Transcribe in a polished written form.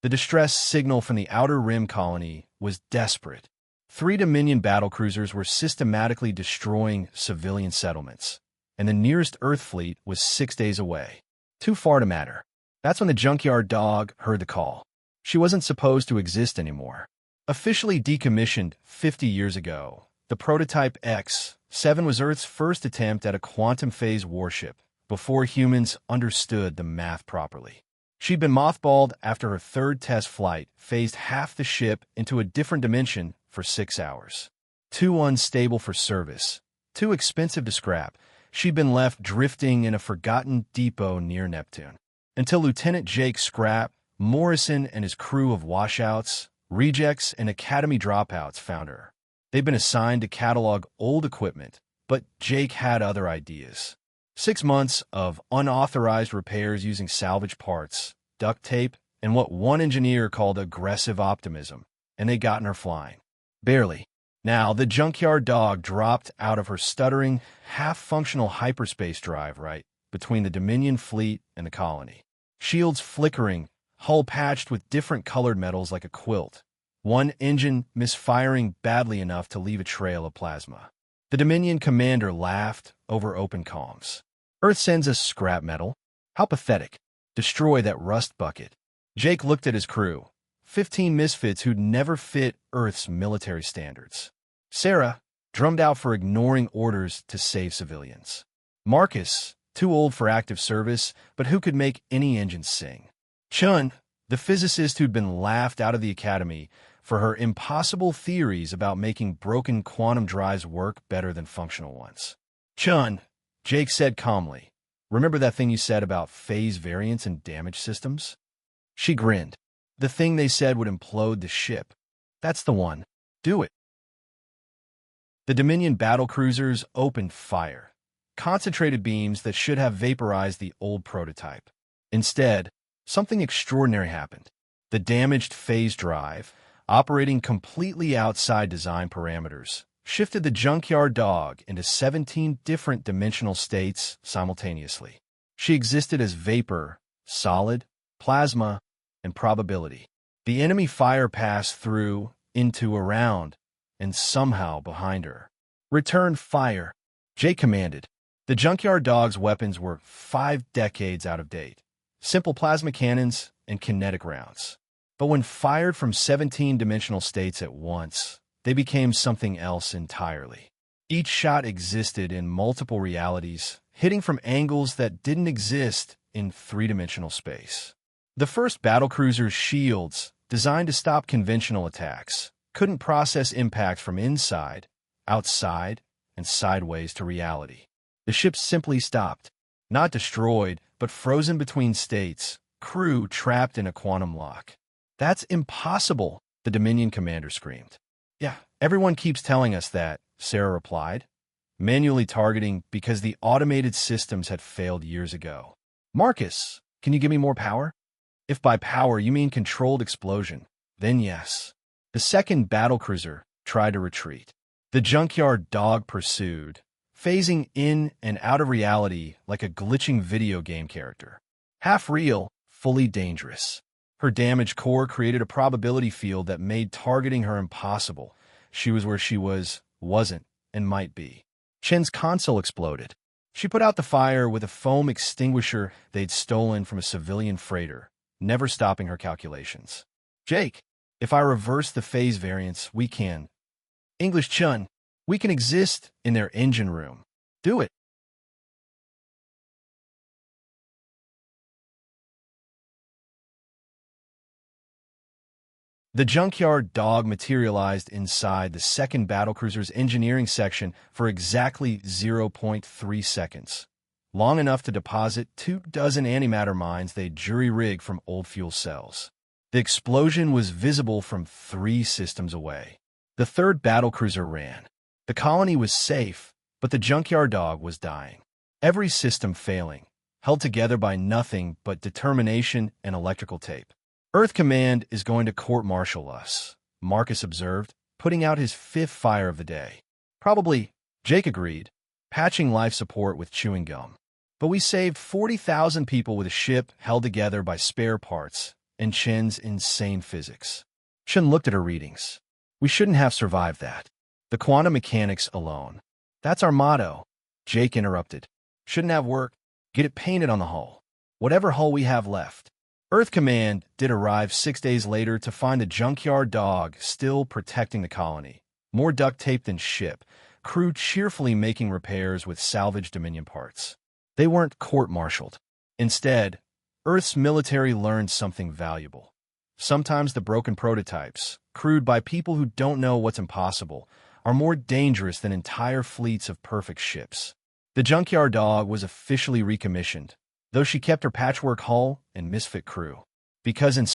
The distress signal from the Outer Rim colony was desperate. 3 Dominion battlecruisers were systematically destroying civilian settlements, and the nearest Earth fleet was 6 days away. Too far to matter. That's when the junkyard dog heard the call. She wasn't supposed to exist anymore. Officially decommissioned 50 years ago, the prototype X-7 was Earth's first attempt at a quantum phase warship, before humans understood the math properly. She'd been mothballed after her 3rd test flight phased half the ship into a different dimension for 6 hours. Too unstable for service, too expensive to scrap, she'd been left drifting in a forgotten depot near Neptune. Until Lieutenant Jake Scrap Morrison and his crew of washouts, rejects, and academy dropouts found her. They'd been assigned to catalog old equipment, but Jake had other ideas. 6 months of unauthorized repairs using salvage parts, duct tape, and what one engineer called aggressive optimism, and they'd gotten her flying. Barely. Now, the junkyard dog dropped out of her stuttering, half-functional hyperspace drive right between the Dominion fleet and the colony. Shields flickering, hull patched with different colored metals like a quilt. One engine misfiring badly enough to leave a trail of plasma. The Dominion commander laughed over open comms. Earth sends us scrap metal? How pathetic. Destroy that rust bucket. Jake looked at his crew. 15 misfits who'd never fit Earth's military standards. Sarah, drummed out for ignoring orders to save civilians. Marcus, too old for active service, but who could make any engine sing. Chun, the physicist who'd been laughed out of the academy for her impossible theories about making broken quantum drives work better than functional ones. Chun, Jake said calmly, remember that thing you said about phase variance and damage systems? She grinned. The thing they said would implode the ship. That's the one. Do it. The Dominion battlecruisers opened fire. Concentrated beams that should have vaporized the old prototype. Instead, something extraordinary happened. The damaged phase drive, operating completely outside design parameters, shifted the junkyard dog into 17 different dimensional states simultaneously. She existed as vapor, solid, plasma, and probability. The enemy fire passed through, into, around, and somehow behind her. Return fire, Jake commanded. The junkyard dog's weapons were 5 decades out of date. Simple plasma cannons and kinetic rounds. But when fired from 17 dimensional states at once, they became something else entirely. Each shot existed in multiple realities, hitting from angles that didn't exist in 3-dimensional space. The first battlecruiser's shields, designed to stop conventional attacks, couldn't process impact from inside, outside, and sideways to reality. The ship simply stopped, not destroyed, but frozen between states, crew trapped in a quantum lock. That's impossible, the Dominion commander screamed. Yeah, everyone keeps telling us that, Sarah replied, manually targeting because the automated systems had failed years ago. Marcus, can you give me more power? If by power you mean controlled explosion, then yes. The second battlecruiser tried to retreat. The junkyard dog pursued, phasing in and out of reality like a glitching video game character. Half real, fully dangerous. Her damaged core created a probability field that made targeting her impossible. She was where she was, wasn't, and might be. Chen's console exploded. She put out the fire with a foam extinguisher they'd stolen from a civilian freighter, never stopping her calculations. Jake, if I reverse the phase variance, we can. English Chun, we can exist in their engine room. Do it. The junkyard dog materialized inside the second battlecruiser's engineering section for exactly 0.3 seconds, long enough to deposit 24 antimatter mines they'd jury-rigged from old fuel cells. The explosion was visible from 3 systems away. The third battlecruiser ran. The colony was safe, but the junkyard dog was dying. Every system failing, held together by nothing but determination and electrical tape. Earth Command is going to court-martial us, Marcus observed, putting out his 5th fire of the day. Probably, Jake agreed, patching life support with chewing gum. But we saved 40,000 people with a ship held together by spare parts, and Chen's insane physics. Chen looked at her readings. We shouldn't have survived that. The quantum mechanics alone. That's our motto. Jake interrupted. Shouldn't have worked. Get it painted on the hull. Whatever hull we have left. Earth Command did arrive 6 days later to find the junkyard dog still protecting the colony. More duct tape than ship. Crew cheerfully making repairs with salvaged Dominion parts. They weren't court-martialed. Instead, Earth's military learned something valuable. Sometimes the broken prototypes, crewed by people who don't know what's impossible, are more dangerous than entire fleets of perfect ships. The junkyard dog was officially recommissioned, though she kept her patchwork hull and misfit crew. Because in